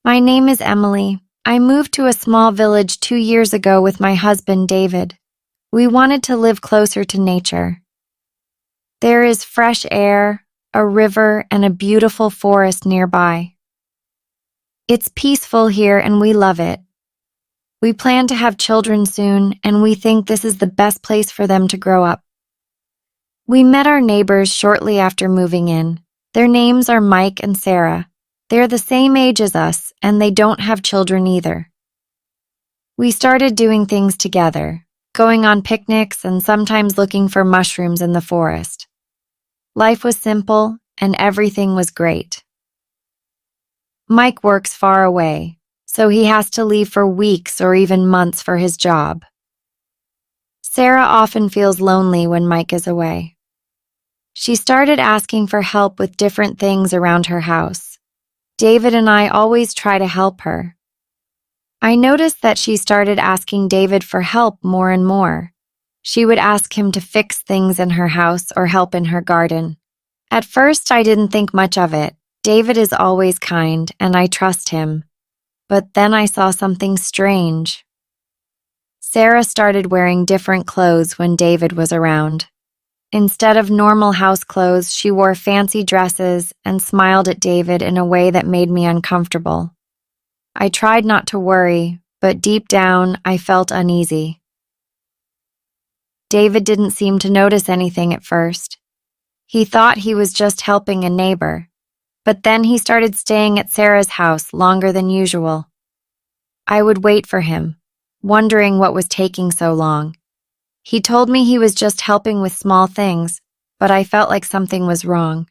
My name is Emily. I moved to a small village 2 years ago with my husband, David. We wanted to live closer to nature. There is fresh air, a river, and a beautiful forest nearby. It's peaceful here and we love it. We plan to have children soon, and we think this is the best place for them to grow up. We met our neighbors shortly after moving in. Their names are Mike and Sarah. They're the same age as us, and they don't have children either. We started doing things together, going on picnics and sometimes looking for mushrooms in the forest. Life was simple, and everything was great. Mike works far away, so he has to leave for weeks or even months for his job. Sarah often feels lonely when Mike is away. She started asking for help with different things around her house. David and I always try to help her. I noticed that she started asking David for help more and more. She would ask him to fix things in her house or help in her garden. At first, I didn't think much of it. David is always kind, and I trust him. But then I saw something strange. Sarah started wearing different clothes when David was around. Instead of normal house clothes, she wore fancy dresses and smiled at David in a way that made me uncomfortable. I tried not to worry, but deep down, I felt uneasy. David didn't seem to notice anything at first. He thought he was just helping a neighbor, but then he started staying at Sarah's house longer than usual. I would wait for him, wondering what was taking so long. He told me he was just helping with small things, but I felt like something was wrong.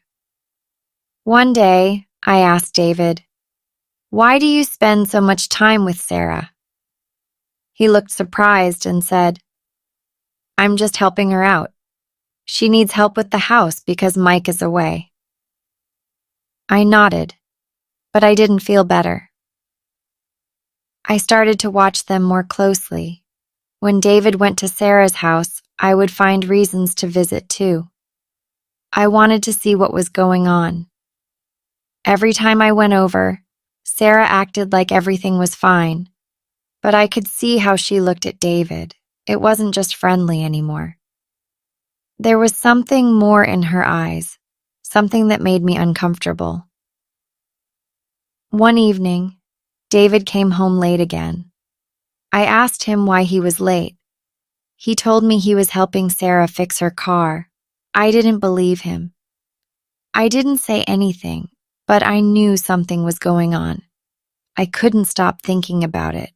One day, I asked David, "Why do you spend so much time with Sarah?" He looked surprised and said, "I'm just helping her out. She needs help with the house because Mike is away." I nodded, but I didn't feel better. I started to watch them more closely. When David went to Sarah's house, I would find reasons to visit too. I wanted to see what was going on. Every time I went over, Sarah acted like everything was fine, but I could see how she looked at David. It wasn't just friendly anymore. There was something more in her eyes, something that made me uncomfortable. One evening, David came home late again. I asked him why he was late. He told me he was helping Sarah fix her car. I didn't believe him. I didn't say anything, but I knew something was going on. I couldn't stop thinking about it.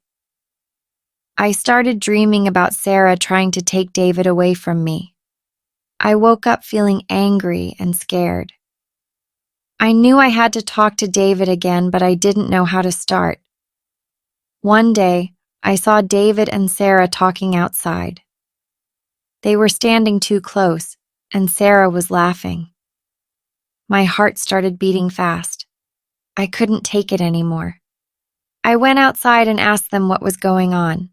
I started dreaming about Sarah trying to take David away from me. I woke up feeling angry and scared. I knew I had to talk to David again, but I didn't know how to start. One day, I saw David and Sarah talking outside. They were standing too close, and Sarah was laughing. My heart started beating fast. I couldn't take it anymore. I went outside and asked them what was going on.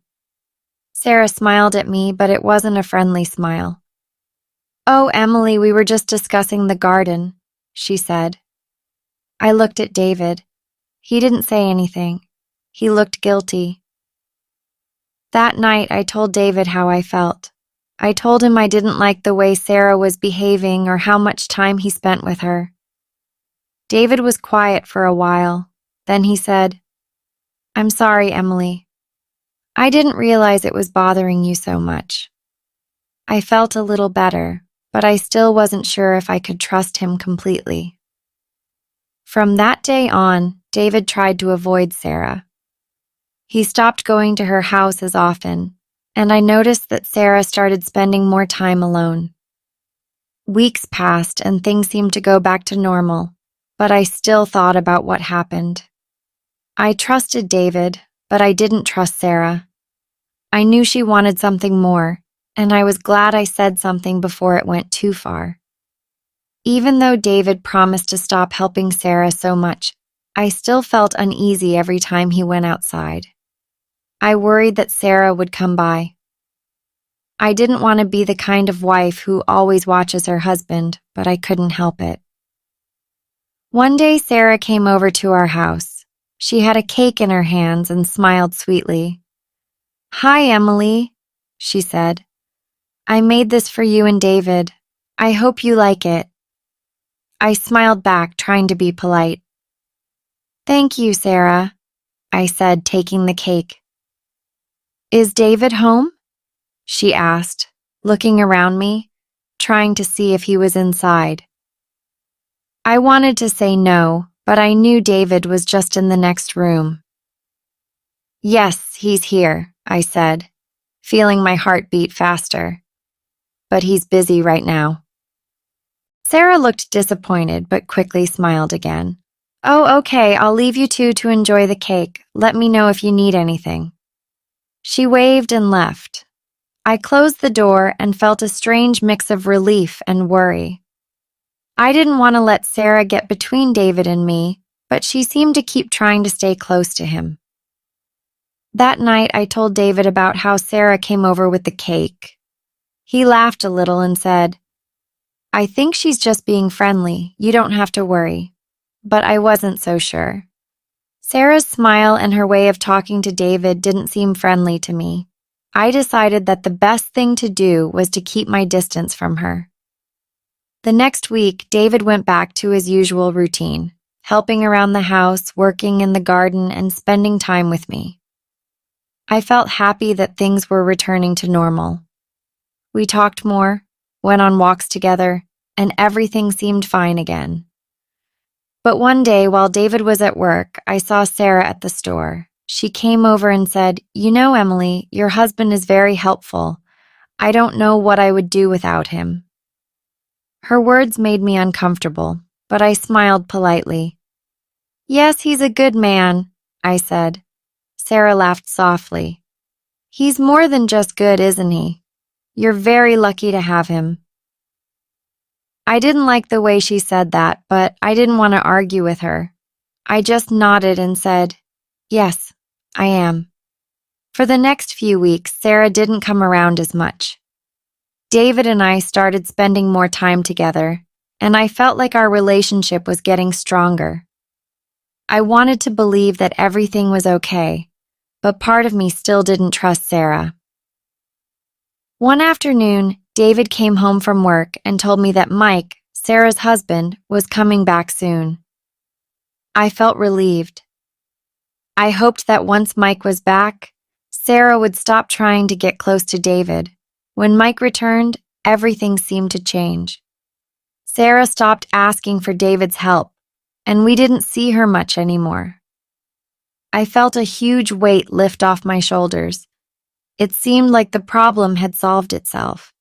Sarah smiled at me, but it wasn't a friendly smile. "Oh, Emily, we were just discussing the garden," she said. I looked at David. He didn't say anything. He looked guilty. That night, I told David how I felt. I told him I didn't like the way Sarah was behaving or how much time he spent with her. David was quiet for a while. Then he said, "I'm sorry, Emily. I didn't realize it was bothering you so much." I felt a little better, but I still wasn't sure if I could trust him completely. From that day on, David tried to avoid Sarah. He stopped going to her house as often, and I noticed that Sarah started spending more time alone. Weeks passed and things seemed to go back to normal, but I still thought about what happened. I trusted David, but I didn't trust Sarah. I knew she wanted something more, and I was glad I said something before it went too far. Even though David promised to stop helping Sarah so much, I still felt uneasy every time he went outside. I worried that Sarah would come by. I didn't want to be the kind of wife who always watches her husband, but I couldn't help it. One day, Sarah came over to our house. She had a cake in her hands and smiled sweetly. "Hi, Emily," she said. "I made this for you and David. I hope you like it." I smiled back, trying to be polite. "Thank you, Sarah," I said, taking the cake. "Is David home?" she asked, looking around me, trying to see if he was inside. I wanted to say no, but I knew David was just in the next room. "Yes, he's here," I said, feeling my heart beat faster. "But he's busy right now." Sarah looked disappointed but quickly smiled again. "Oh, okay, I'll leave you two to enjoy the cake. Let me know if you need anything." She waved and left. I closed the door and felt a strange mix of relief and worry. I didn't want to let Sarah get between David and me, but she seemed to keep trying to stay close to him. That night, I told David about how Sarah came over with the cake. He laughed a little and said, "I think she's just being friendly. You don't have to worry." But I wasn't so sure. Sarah's smile and her way of talking to David didn't seem friendly to me. I decided that the best thing to do was to keep my distance from her. The next week, David went back to his usual routine, helping around the house, working in the garden, and spending time with me. I felt happy that things were returning to normal. We talked more, went on walks together, and everything seemed fine again. But one day, while David was at work, I saw Sarah at the store. She came over and said, "You know, Emily, your husband is very helpful. I don't know what I would do without him." Her words made me uncomfortable, but I smiled politely. "Yes, he's a good man," I said. Sarah laughed softly. "He's more than just good, isn't he? You're very lucky to have him." I didn't like the way she said that, but I didn't want to argue with her. I just nodded and said, "Yes, I am." For the next few weeks, Sarah didn't come around as much. David and I started spending more time together, and I felt like our relationship was getting stronger. I wanted to believe that everything was okay, but part of me still didn't trust Sarah. One afternoon, David came home from work and told me that Mike, Sarah's husband, was coming back soon. I felt relieved. I hoped that once Mike was back, Sarah would stop trying to get close to David. When Mike returned, everything seemed to change. Sarah stopped asking for David's help, and we didn't see her much anymore. I felt a huge weight lift off my shoulders. It seemed like the problem had solved itself.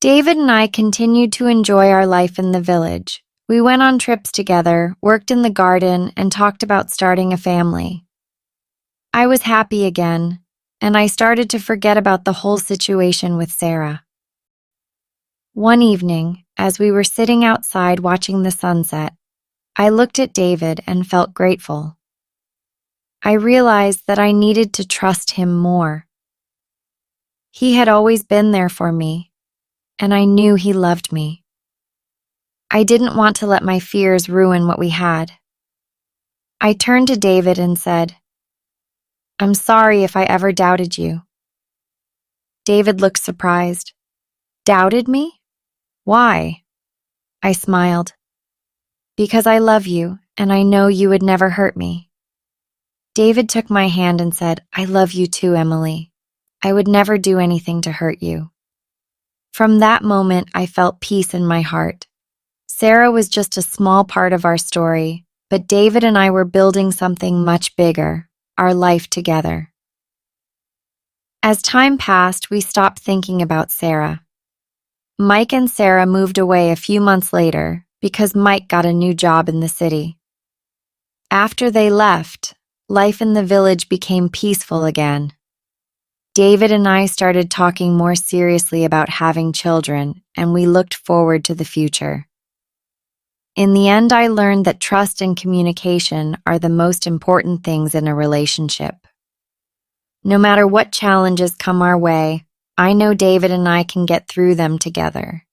David and I continued to enjoy our life in the village. We went on trips together, worked in the garden, and talked about starting a family. I was happy again, and I started to forget about the whole situation with Sarah. One evening, as we were sitting outside watching the sunset, I looked at David and felt grateful. I realized that I needed to trust him more. He had always been there for me, and I knew he loved me. I didn't want to let my fears ruin what we had. I turned to David and said, "I'm sorry if I ever doubted you." David looked surprised. "Doubted me? Why?" I smiled. "Because I love you, and I know you would never hurt me." David took my hand and said, "I love you too, Emily. I would never do anything to hurt you." From that moment, I felt peace in my heart. Sarah was just a small part of our story, but David and I were building something much bigger, our life together. As time passed, we stopped thinking about Sarah. Mike and Sarah moved away a few months later because Mike got a new job in the city. After they left, life in the village became peaceful again. David and I started talking more seriously about having children, and we looked forward to the future. In the end, I learned that trust and communication are the most important things in a relationship. No matter what challenges come our way, I know David and I can get through them together.